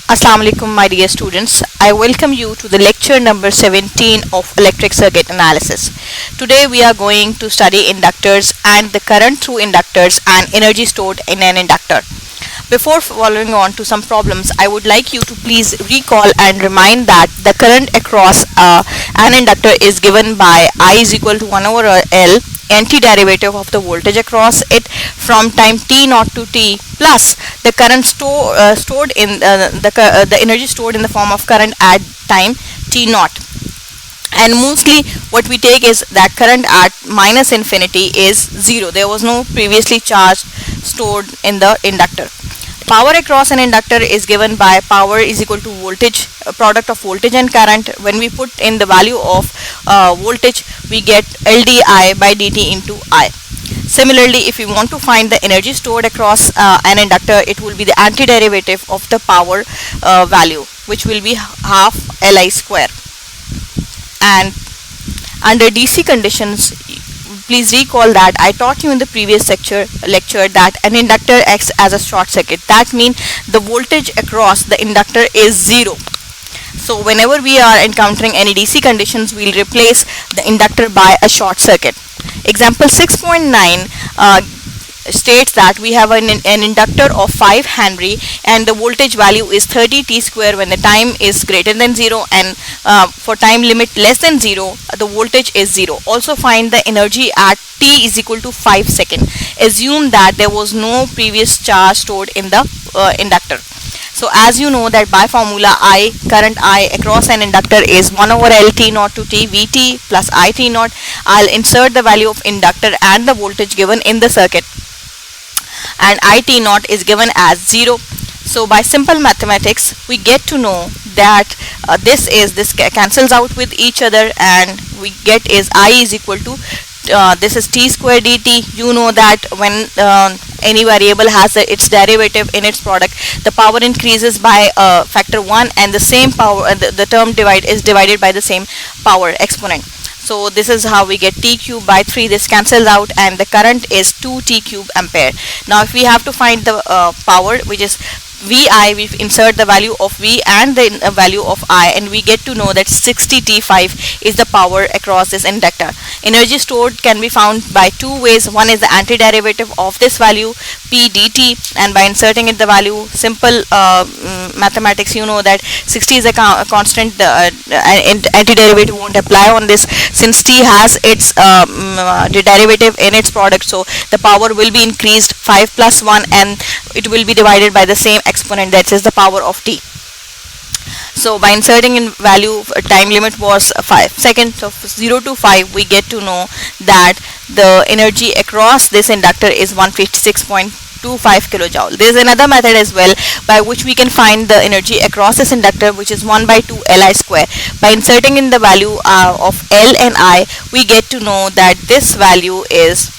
Assalamu alaikum, my dear students. I welcome you to the lecture number 17 of electric circuit analysis. Today we are going to study inductors and the current through inductors and energy stored in an inductor. Before following on to some problems, I would like you to please recall and remind that the current across an inductor is given by I is equal to 1 over L antiderivative of the voltage across it from time t naught to t plus the current stored in the energy stored in the form of current at time t naught. And mostly what we take is that current at minus infinity is 0. There was no previously charge stored in the inductor. Power across an inductor is given by power is equal to voltage, product of voltage and current. When we put in the value of voltage, we get LdI by dt into I. Similarly, if we want to find the energy stored across an inductor, it will be the antiderivative of the power value, which will be half Li square. And under DC conditions, please recall that I taught you in the previous lecture that an inductor acts as a short circuit. That means the voltage across the inductor is 0. So whenever we are encountering any DC conditions, we'll replace the inductor by a short circuit. Example 6.9 states that we have an inductor of 5 Henry and the voltage value is 30 t square when the time is greater than 0, and for time limit less than 0 the voltage is 0. Also find the energy at t is equal to 5 seconds. Assume that there was no previous charge stored in the inductor. So as you know that by formula current I across an inductor is 1 over L t naught to t Vt plus I t naught. I'll insert the value of inductor and the voltage given in the circuit, and I t naught is given as 0. So by simple mathematics we get to know that this cancels out with each other, and we get is I is equal to this is t square dt. You know that when any variable has its derivative in its product, the power increases by factor 1, and the same power the term is divided by the same power exponent. So this is how we get t cube by 3. This cancels out and the current is 2 t cube ampere. Now if we have to find the power, which is Vi, we insert the value of V and the value of I, and we get to know that 60 T5 is the power across this inductor. Energy stored can be found by two ways. One is the antiderivative of this value P dt, and by inserting it the value, simple mathematics, you know that 60 is a constant, the antiderivative won't apply on this since T has its derivative in its product. So the power will be increased 5 plus 1 and it will be divided by the same exponent, that is the power of t. So by inserting in value, time limit was 5 seconds, so 0 to 5 we get to know that the energy across this inductor is 156.25 kilojoule. There is another method as well by which we can find the energy across this inductor, which is 1 by 2 Li square. By inserting in the value of L and I, we get to know that this value is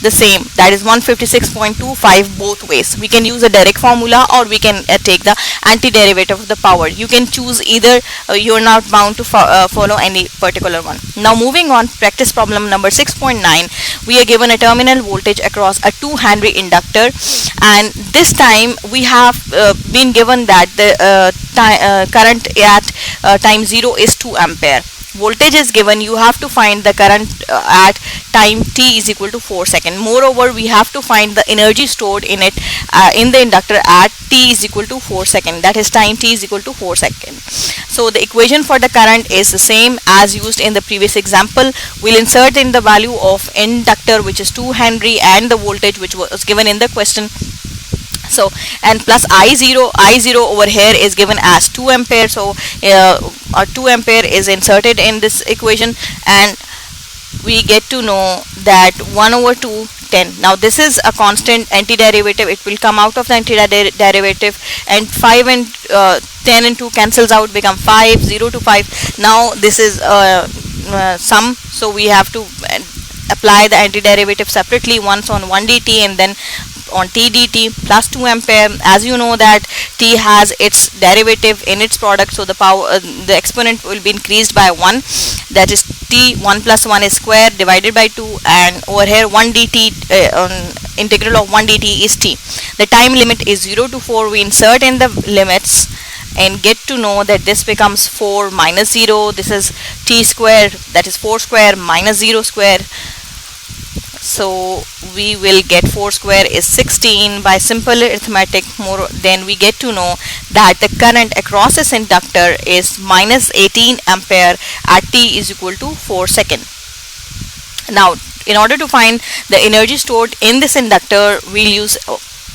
the same, that is 156.25 both ways. We can use a direct formula or we can take the antiderivative of the power. You can choose either, you are not bound to follow any particular one. Now moving on, practice problem number 6.9. We are given a terminal voltage across a 2 Henry inductor, and this time we have been given that the current at time 0 is 2 ampere. Voltage is given. You have to find the current at time t is equal to 4 seconds. Moreover, we have to find the energy stored in it in the inductor at t is equal to 4 seconds. That is time t is equal to 4 seconds. So the equation for the current is the same as used in the previous example. We'll insert in the value of inductor, which is 2 Henry, and the voltage which was given in the question. So and plus I0 over here is given as 2 ampere. So 2 ampere is inserted in this equation, and we get to know that 1 over 2 10. Now this is a constant antiderivative. It will come out of the antiderivative, and 5 and 10 and 2 cancels out, become 5, 0 to 5. Now this is sum, so we have to apply the antiderivative separately, once on 1 dt and then on t dt plus 2 ampere. As you know that t has its derivative in its product, so the power the exponent will be increased by 1, that is t 1 plus 1 is square divided by 2, and over here 1 dt integral of 1 dt is t. The time limit is 0 to 4. We insert in the limits and get to know that this becomes 4 minus 0. This is t square, that is 4 square minus 0 square. So we will get 4 square is 16. By simple arithmetic, more then we get to know that the current across this inductor is minus 18 ampere at t is equal to 4 second. Now in order to find the energy stored in this inductor, we'll use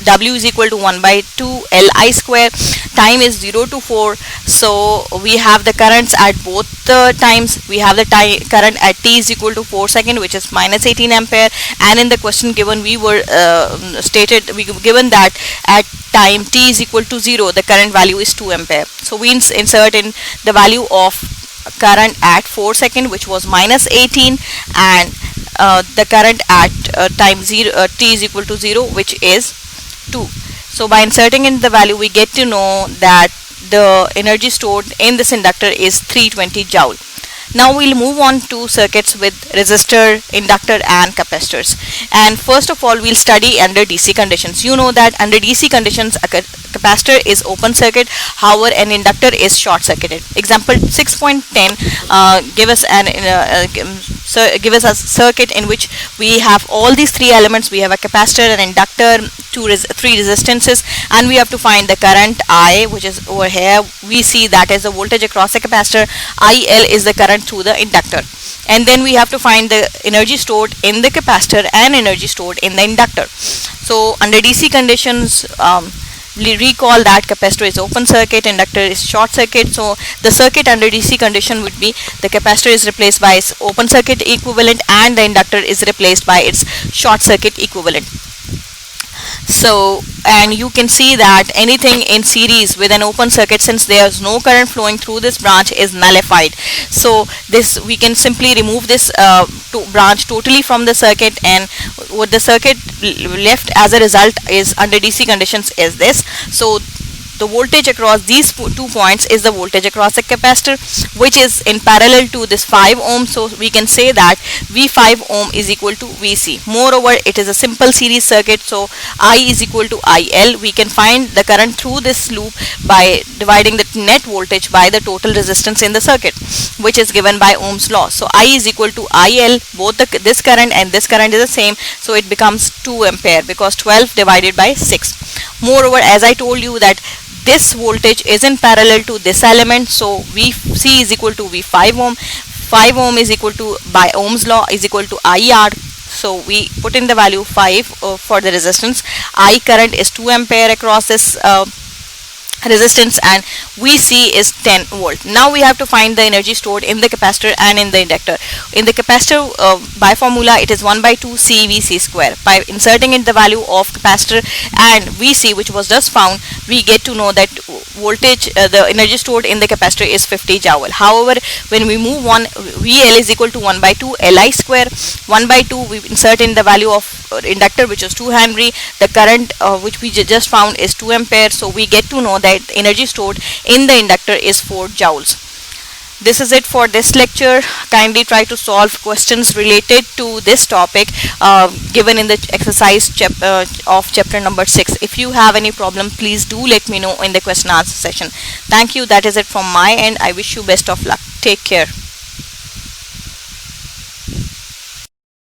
W is equal to 1 by 2 Li square. Time is 0 to 4, so we have the currents at both the times. We have the current at t is equal to 4 second, which is minus 18 ampere, and in the question given we were given that at time t is equal to 0 the current value is 2 ampere. So we insert in the value of current at 4 second, which was minus 18, and the current at time 0 t is equal to 0, which is 2. So by inserting in the value, we get to know that the energy stored in this inductor is 320 joule. Now we'll move on to circuits with resistor, inductor and capacitors. And first of all, we'll study under DC conditions. You know that under DC conditions a capacitor is open circuit, however an inductor is short circuited. Example 6.10 give us a circuit in which we have all these three elements. We have a capacitor, an inductor, three resistances, and we have to find the current I, which is over here. We see that is the voltage across the capacitor. IL is the current through the inductor, and then we have to find the energy stored in the capacitor and energy stored in the inductor. So under DC conditions, recall that capacitor is open circuit, inductor is short circuit. So the circuit under DC condition would be the capacitor is replaced by its open circuit equivalent and the inductor is replaced by its short circuit equivalent. So, and you can see that anything in series with an open circuit, since there is no current flowing through this branch, is nullified. So this, we can simply remove this branch totally from the circuit, and what the circuit left as a result is under DC conditions is this. So the voltage across these 2 points is the voltage across the capacitor, which is in parallel to this 5 ohm. So we can say that V5 ohm is equal to Vc. Moreover, it is a simple series circuit, so I is equal to IL. We can find the current through this loop by dividing the net voltage by the total resistance in the circuit, which is given by Ohm's law. So I is equal to IL. Both this current and this current is the same, so it becomes 2 ampere because 12 divided by 6. Moreover, as I told you that this voltage is in parallel to this element, so Vc is equal to V5 ohm. 5 ohm is equal to, by Ohm's law, is equal to IR. So we put in the value 5 for the resistance. I current is 2 ampere across this resistance, and Vc is 10 volt. Now we have to find the energy stored in the capacitor and in the inductor. In the capacitor, by formula, it is 1 by 2 CVc square. By inserting in the value of capacitor and Vc, which was just found, we get to know that voltage, the energy stored in the capacitor is 50 joule. However, when we move on, VL is equal to 1 by 2 Li square. 1 by 2 we insert in the value of inductor, which is 2 Henry. The current which we just found is 2 ampere. So we get to know that the energy stored in the inductor is 4 joules. This is it for this lecture. Kindly try to solve questions related to this topic given in the exercise of chapter number 6. If you have any problem, please do let me know in the question answer session. Thank you. That is it from my end. I wish you best of luck. Take care.